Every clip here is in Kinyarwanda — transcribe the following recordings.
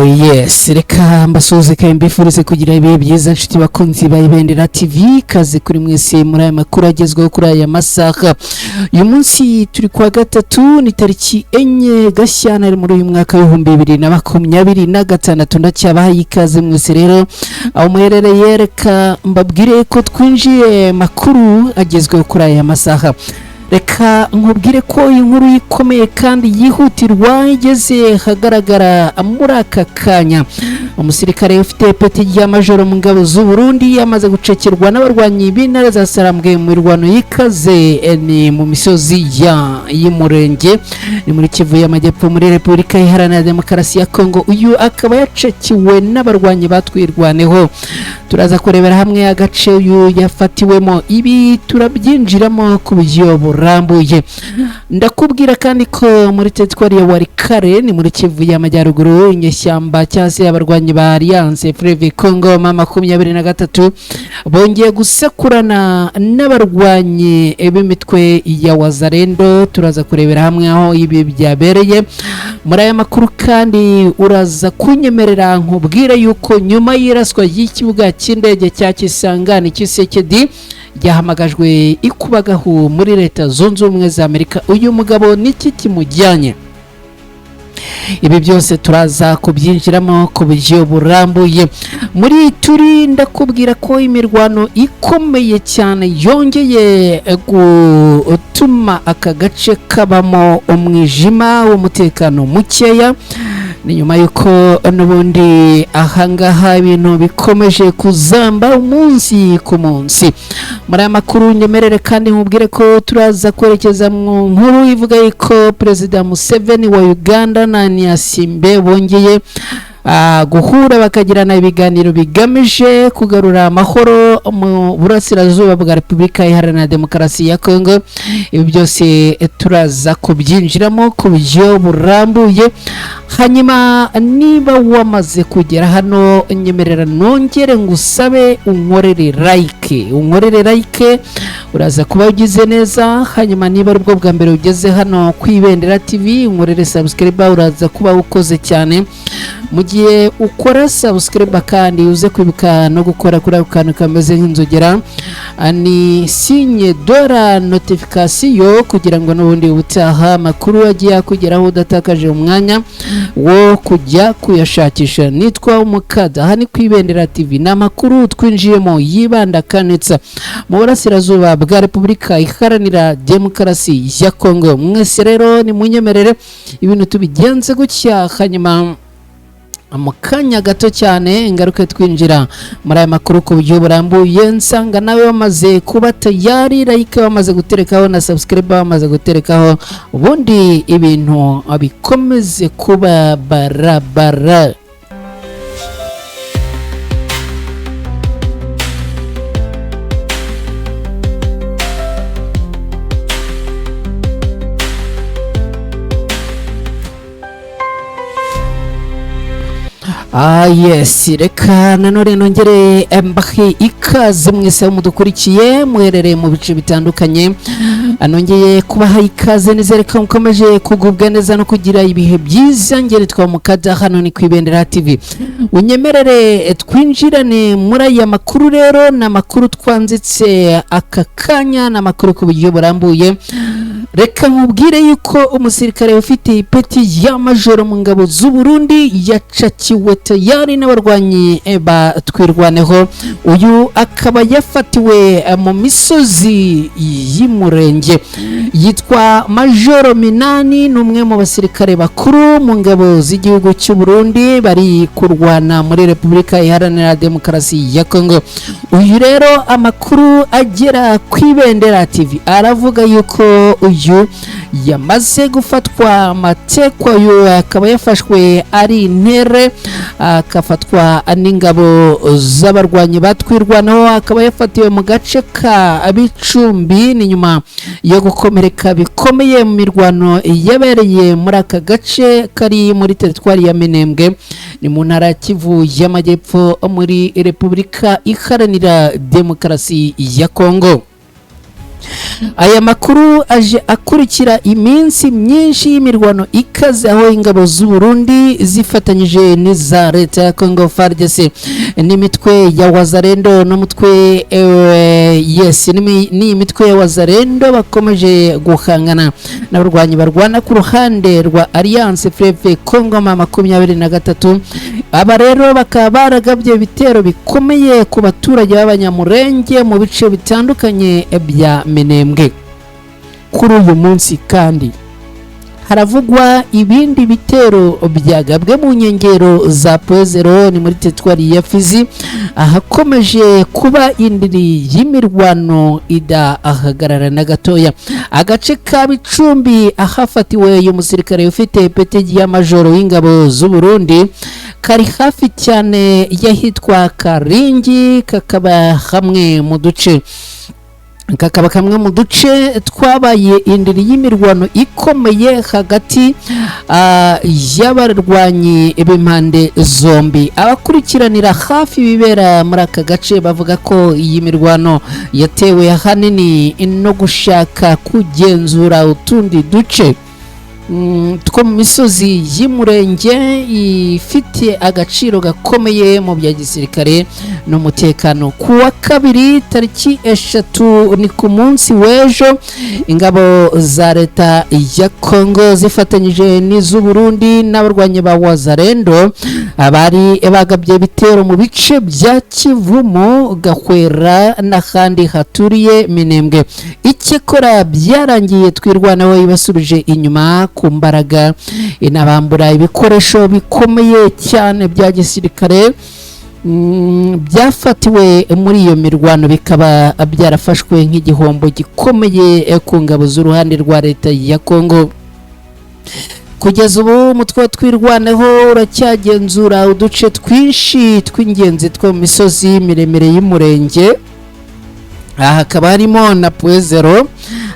yes reka mbasuhuze kandi mbifurize kugira ibihe byiza nshuti bakunzi ba Ibendera TV kaze kuri mwese muri aya makuru agezweho kuri aya masaha. Uyu munsi turi kwa gatatu ni tariki 4 Gashyantare muri uyu mwaka wa 2026 ndacyabahaye ikaze mwese rero aho muherereye. Reka mbabwire ko twinjiye makuru agezweho kuri aya masaha. Reka nkubwire ko inkuru ikomeye kandi yihutirwa igeze hagaragara muri aka kanya. Umusirikare ufite peti rya majoro mu ngabo z'u Burundi yamaze gucekirwa n'abarwanyi b'intare za Sarambwe mu mirwano y'ikaze ni mu misozi y'Umurenge ni muri Kivu y'Amajyepfo muri Repubulika Iharanira Demokarasi ya Kongo. Uyu akaba yacekiwe n'abarwanyi batwirwaneho. Turaza kurebera hamwe agace uyu yafatiwemo, ibi turabyinjiramo ku buryo burambuye. Ndakubwira kandi ko muri teritwari ya Walikale ni muri Kivu y'Amajyaruguru inyeshyamba cyase abarwanyi ba Alliance Fleuve Congo mama 23 bongeye gusekurana n'abarwanyi b'imitwe ya Wazalendo. Turaza kurebera hamwe aho ibi byabereye muri aya makuru, kandi uraza kunyemerera nkubwire yuko nyuma y'iraswa y'ikibuga cy'indege cya Kisangani Kisekedi yahamagajwe ikubagahu muri Leta Zunze Ubumwe za Amerika. Uyu mugabo niki kimujyanye? Ibi byose turaza kubyinjiramo ku buryo burambuye. Muri turi ndakubwira ko imirwano ikomeye cyane yongeye gutuma aka gace kabamo umwijima w'umutekano mukeya. Ni nyuma yuko n'ubundi ahangaha ibintu bikomeje kuzamba umunsi ku munsi. Muri aya makuru nyemerere kandi nkubwire ko turaza kwerekeza mu nkuru ivuga yuko Perezida Museveni wa Uganda na Nyasimbe bongeye guhura bakagirana ibiganiro bigamije kugarura amahoro mu burasirazuba bwa Repubulika Iharanira Demokarasi ya Kongo. Ibi byose turaza kubyinjiramo ku buryo burambuye. Hanyuma niba wamaze kugera hano nyemerera nongere ngusabe unkorere like, uraza kuba ugize neza. Hanyuma niba ari bwo bwa mbere ugeze hano ku Ibendera TV unkorere subscribe, uraza kuba ukoze cyane. Mu gihe ukora subscribe kandi uze kwibuka no gukora kuri ako kantu kameze nk'inzogera ni signe dora notification kugira ngo n'ubundi ubutaha makuru agiye kugeraho udatakaje umwanya wo kujya kuyashakisha. Nitwa Umukada, hani ku Ibendera TV n'amakuru twinjiyemo yibanda kanitsa mu burasirazuba bwa Repubulika Iharanira Demokarasi ya Kongo. Mwese rero ni munyemerere ibintu tubigenze gutya, hanyuma mu kanya gato cyane ingaruke twinjira muri aya makuru ku buryo burambuye. Nsanga nawe wamaze kuba tayari, like wamaze guterekaho na subscribe wamaze guterekaho, ubundi ibintu bikomeze kuba barabara. Yes, reka nanone nongere mbahe ikaze mwese mudukurikiye muherereye mu bice bitandukanye. Anongeye kubaha ikaze, nizere ko mukomeje kugubwa neza no kugira ibihe byiza. Ngere twa Mukada, hano ni ku Ibendera TV. Unyemerere twinjirane muri aya makuru rero, na makuru twanzitse aka kanya na makuru ku buryo burambuye. Reka nkubwire yuko umusirikare ufite ipeti ya majoro mu ngabo z'u Burundi yacakiwe tayari n'abarwanyi batwirwaneho. Uyu akaba yafatiwe mu misozi y'Umurenge. Yitwa Majoro Minani, n'umwe mu basirikare bakuru mu ngabo z'igihugu cy'u Burundi bari kurwana muri Repubulika Iharanira Demokarasi ya Kongo. Uyu rero amakuru agera ku Ibendera TV aravuga yuko uyu yamaze gufatwa amatekwa. Uyu akaba yafashwe ari intere, akafatwa n'ingabo z'abarwanyi batwirwanaho. Akaba yafatiwe mu gace ka Bicumbi ni nyuma yo gukomereka bikomeye mu mirwano yabereye muri aka gace kari muri teritwari ya Minembwe ni mu ntara ya Kivu y'Amajyepfo muri Repubulika Iharanira Demokarasi ya Kongo. aya makuru aje akurikira iminsi myinshi y'imirwano ikaze aho ingabo z'u Burundi zifatanyije n'iza leta ya Congo FARDC n'imitwe ya Wazalendo n'umutwe n'imitwe ya Wazalendo bakomeje guhangana n'abarwanyi barwana ku ruhande rwa Alliance Fleuve Congo 23. Aba rero bakaba baragabye ibitero bikomeye ku baturage b'abanyamurenge mu bice bitandukanye bya Minembwe. Kuri uyu munsi kandi haravugwa ibindi bitero byagabwe mu nkengero za Poezero ni muri teritwari ya Fizi ahakomeje kuba indiri y'imirwano idahagarara na gatoya. Agace ka Bicumbi ahafatiwe uyu musirikare ufite ipeti ya majoro w'ingabo z'u Burundi kari hafi cyane yahitwa Karingi, kakaba kamwe mu duce twabaye indiri y'imirwano ikomeye hagati y'abarwanyi b'impande zombi. Abakurikiranira hafi bibera muri aka gace bavuga ko iyi mirwano yatewe ahanini no gushaka kugenzura utundi duce two mu misozi y'Umurenge ifite agaciro gakomeye mu bya gisirikare n'umutekano. Kuwa kabiri tariki 3 ni ku munsi w'ejo ingabo za leta ya Congo zifatanyije n'iz'u Burundi n'abarwanyi ba Wazalendo abari bagabye bitero mu bice bya Kivumu, Gahwera n'ahandi haturiye Minembwe. Icyakora byarangiye twirwanaho ibasubije inyuma ku mbaraga inabambura ibikoresho bikomeye cyane bya gisirikare byafatiwe muri iyo mirwano, bikaba byarafashwe nk'igihombo gikomeye ku ngabo z'uruhande rwa leta ya Congo. Kugeza ubu umutwe twirwanaho uracyagenzura uduce twinshi tw'ingenzi two mu misozi miremire y'Umurenge. Aha hakaba harimo na Poezero,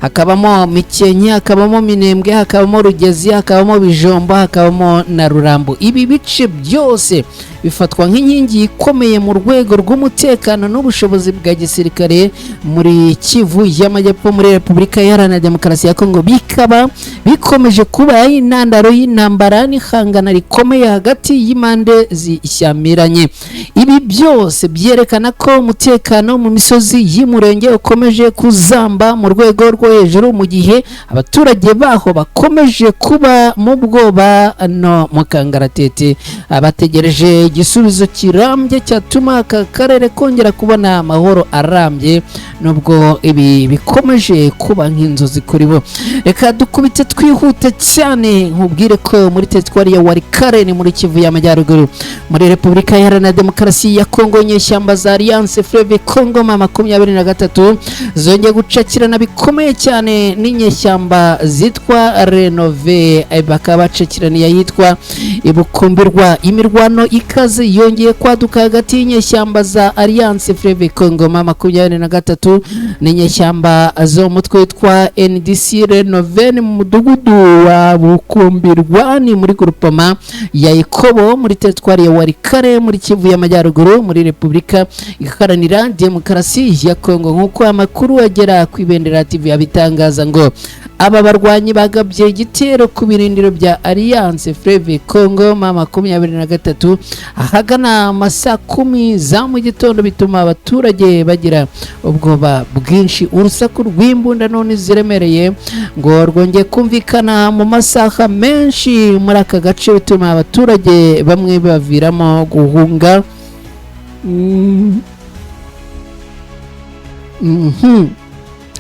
hakabamo Mikenke, hakabamo Minembwe, hakabamo Rugezi, hakabamo Bijombo, hakabamo na Rurambo. Ibi bice byose bifatwa nk'inkingi ikomeye mu rwego rw'umutekano n'ubushobozi bwa gisirikare muri Kivu y'Amajyepfo muri Repubulika Iharanira Demokarasi ya Kongo. Bikaba bikomeje kuba intandaro y'intambara n'ihangana rikomeye hagati y'impande zishyamiranye. Ibi byose byerekana ko umutekano mu misozi y'Umurenge ukomeje kuzamba mu rwego rwo hejuru, mu gihe abaturage baho bakomeje kuba mu bwoba no mu kangaratete abategereje igisubizo kirambye cyatuma aka karere kongera kubona amahoro arambye, nubwo ibi bikomeje kuba nk'inzozi kuri bo. Reka dukubite twihute cyane nkubwire ko muri teritwari ya Walikale ni muri Kivu y'Amajyaruguru muri Repubulika Iharanira Demokarasi ya Kongo, inyeshyamba za Alliance Fleuve Congo 23 zongeye gucakirana bikomeye cyane n'inyeshyamba zitwa Renove, bakaba bacakiraniye yitwa Ibukumbirwa. Imirwano ikaze yongeye kwaduka hagati y'inyeshyamba za Alliance Fleuve Congo 23 n'inyeshyamba zo mutwe witwa NDC Renove mu mudugudu wa Bukumbirwa ni muri groupement ya Ikobo muri teritwari ya Walikale muri Kivu y'Amajyaruguru muri Repubulika Iharanira Demokarasi ya Kongo. Nk'uko amakuru agera ku Ibendera TV abitangaza ngo aba barwanyi bagabye igitero ku birindiro bya Alliance Fleuve Congo 23 ahagana amasaa 10 za mu gitondo, bituma abaturage bagira ubwoba bwinshi. Urusaku rw'imbunda none ziremereye ngo rwongeye kumvikana mu masaha menshi muri aka gace, bituma abaturage bamwe baviramo guhunga.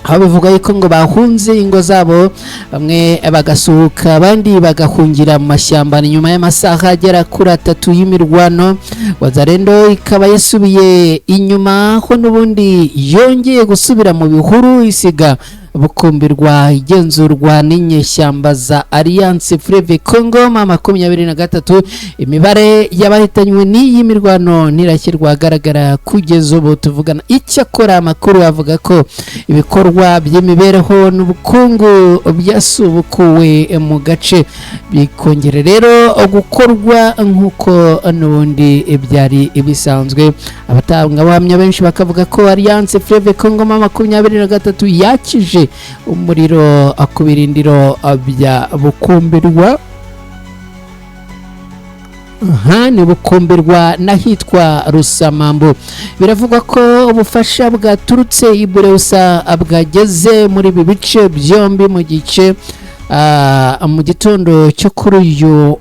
Aho bivuga yuko ngo bahunze ingo zabo, bamwe bagasuhuka abandi bagahungira mu mashyamba. Nyuma y'amasaha agera kuri 3 y'imirwano, Wazalendo ikaba yasubiye inyuma ho n'ubundi yongeye gusubira mu bihuru isiga Bukumbirwa igenzurwa n'inyeshyamba za Alliance Fleuve Congo 23. Imibare y'abahitanywe n'iyi mirwano nirashyirwa agaragara kugeza ubu tuvugana. Icyakora amakuru avuga ko ibikorwa by'imibereho n'ubukungu byasubukuwe mu gace, bikongera rero gukorwa nk'uko n'ubundi byari bisanzwe. Abatanga bahamya benshi bakavuga ko Alliance Fleuve Congo 23 yakije bafite umuriro ku birindiro bya Bukomberwa. Ni Bukomberwa n'ahitwa Rusamambu. Biravugwa ko ubufasha bwaturutse i Bureusa bwageze muri ibi bice byombi mu gitondo cyo kuri uyu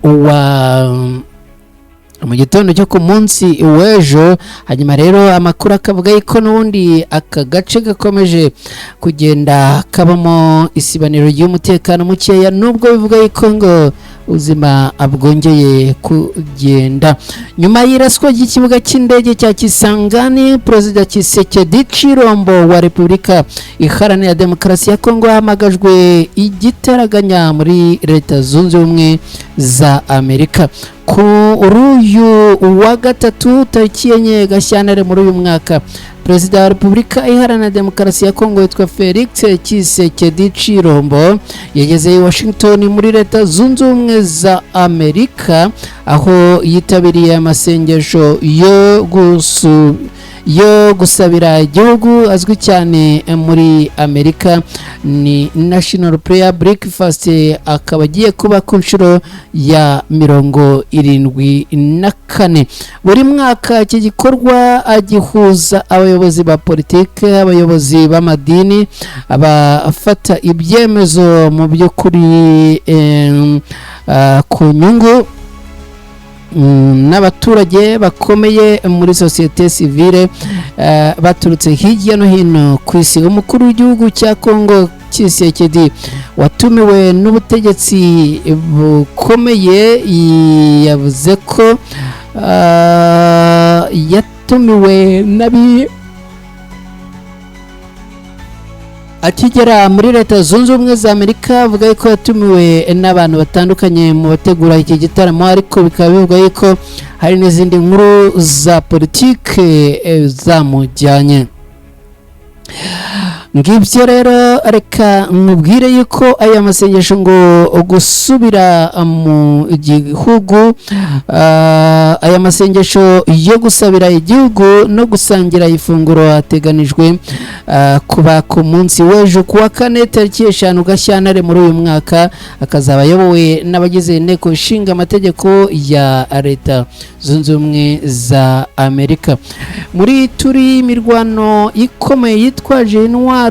mu gitondo cyo ku munsi w'ejo. Hanyuma rero amakuru akavuga ko n'ubundi aka gace gakomeje kugenda kabamo isibaniro ry'umutekano mukeya, nubwo bivuga ko ngo ubuzima bwongeye kugenda nyuma y'iraswa ry'ikibuga cy'indege cya Kisangani. Perezida Tshisekedi Chilombo wa Repubulika Iharanira Demokarasi ya Kongo yahamagajwe igitaraganya muri Leta Zunze Ubumwe za Amerika kuri uyu wa gatatu tariki enye Gashyantare muri uyu mwaka. Perezida wa Repubulika Iharanira Demokarasi ya Kongo yitwa Felix Tshisekedi Chilombo yageze i Washington muri Leta Zunze Ubumwe za Amerika, aho yitabiriye amasengesho yo gusabira igihugu azwi cyane muri Amerika ni National Prayer Breakfast, akaba agiye kuba ku nshuro ya 74. Buri mwaka iki gikorwa gihuza abayobozi ba politike, abayobozi b'amadini, abafata ibyemezo mu by'ukuri ku nyungu n'abaturage bakomeye muri societe civile baturutse hirya no hino ku isi. Umukuru w'igihugu cya Kongo Tshisekedi watumiwe n'ubutegetsi bukomeye yavuze ko yatumiwe akigera muri Leta Zunze Ubumwe za Amerika. Avuga ko yatumiwe n'abantu batandukanye mu bategura iki gitaramo, ariko bikaba bivuga ko hari n'izindi nkuru za politike zamujyanye. Ngibyo rero reka nkubwire yuko aya masengesho ngo gusubira mu gihugu, aya masengesho yo gusabira igihugu no gusangira ifunguro ateganijwe kuba ku munsi w'ejo kuwa 4 tariki 5 Gashyantare muri uyu mwaka. Akazaba ayobowe n'abagize inteko ishinga amategeko ya Leta Zunze Ubumwe za Amerika. Muri turi imirwano ikomeye yitwaje intwaro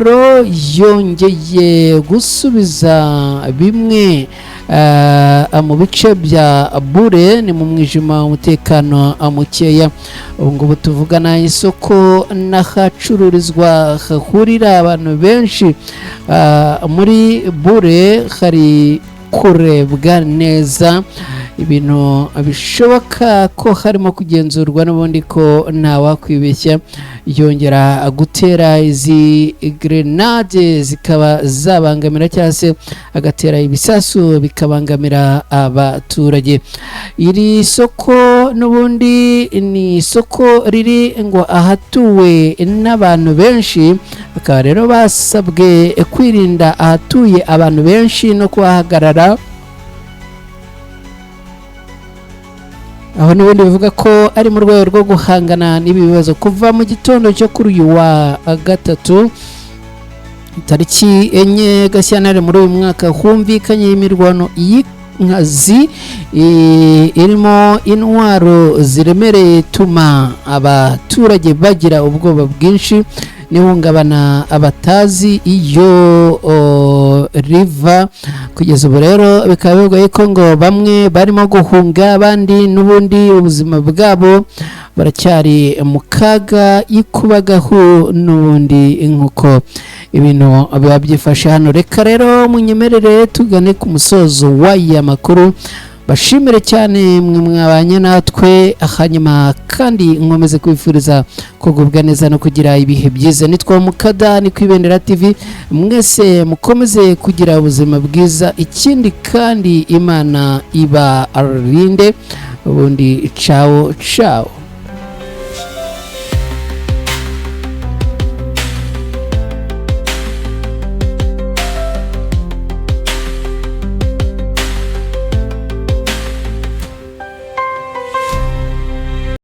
yongeye gusubiza bimwe mu bice bya Bure, ni mu mwijima umutekano mukeya. Ubu ngubu tuvugana isoko n'ahacururizwa hahurira abantu benshi muri Bure hari kurebwa neza, ibintu bishoboka ko harimo kugenzurwa n'ubundi ko ntawakwibeshya. Yongera gutera izi grenade zikaba zabangamira cyangwa se agatera ibisasu bikabangamira abaturage. Iri soko n'ubundi ni isoko riri ngo ahatuwe n'abantu benshi, bakaba rero basabwe kwirinda ahatuye abantu benshi no kuhahagarara. Aho n'ubundi bivuga ko ari mu rwego rwo guhangana n'ibi bibazo. Kuva mu gitondo cyo kuri uyu wa gatatu tariki 4 Gashyantare muri uyu mwaka humvikanye imirwano y'inkazi irimo intwaro ziremereye ituma abaturage bagira ubwoba bwinshi n'ihungabana abatazi iyo riva. Kugeza ubu rero bikaba bivuga ko ngo bamwe barimo guhunga, abandi n'ubundi ubuzima bwabo baracyari mu kaga y'ikubagahu n'ubundi nk'uko ibintu biba byifashe hano. Reka rero munyemerere tugane ku musozo w'aya makuru. Bashimire cyane mwe mwabanye natwe, hanyuma kandi nkomeze kwifuriza kugubwa neza no kugira ibihe byiza. Nitwa Mukada, ni kwibendera TV. Mwese mukomeze kugira ubuzima bwiza, ikindi kandi Imana iba arinde. Ubundi ciao ciao.